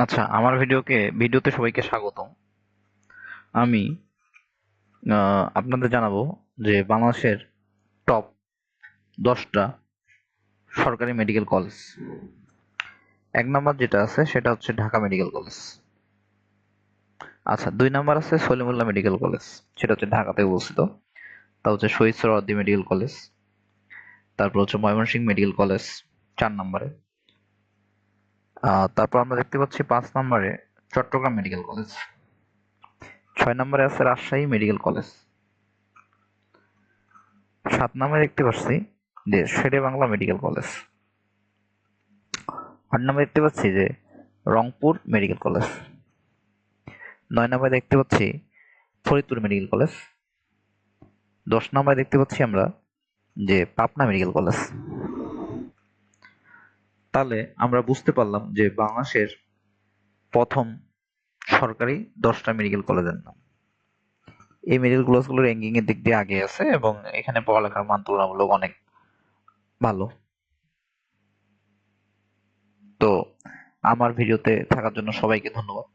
আচ্ছা, আমার ভিডিওতে সবাইকে স্বাগতম। আমি আপনাদের জানাবো যে বাংলাদেশের টপ 10টা সরকারি মেডিকেল কলেজ। 1 নাম্বার যেটা আছে সেটা হচ্ছে ঢাকা মেডিকেল কলেজ। আচ্ছা, 2 নাম্বার আছে সলিমুল্লাহ মেডিকেল কলেজ, সেটা হচ্ছে ঢাকাতে অবস্থিত। তা হচ্ছে শহীদ সোহরাওয়ার্দী মেডিকেল কলেজ। তারপর হচ্ছে ময়মনসিংহ মেডিকেল কলেজ 4 নম্বরে। তারপর আমরা দেখতে পাচ্ছি 5 নম্বরে চট্টগ্রাম মেডিকেল কলেজ। 6 নম্বরে আছে রাজশাহী মেডিকেল কলেজ। 7 নম্বরে দেখতে পাচ্ছি যে শেরেবাংলা মেডিকেল কলেজ। 8 নম্বরে দেখতে পাচ্ছি যে রংপুর মেডিকেল কলেজ। 9 নম্বরে দেখতে পাচ্ছি ফরিদপুর মেডিকেল কলেজ। 10 নম্বরে দেখতে পাচ্ছি আমরা যে পাবনা মেডিকেল কলেজ। তাহলে আমরা বুঝতে পারলাম যে বাংলাদেশের প্রথম সরকারি 10টা মেডিকেল কলেজের নাম। এই মেডিকেল কলেজগুলো র্যাঙ্কিং এর দিক দিয়ে আগে আছে এবং এখানে পড়ালেখার মান তুলনামূলক অনেক ভালো। তো আমার ভিডিওতে থাকার জন্য সবাইকে ধন্যবাদ।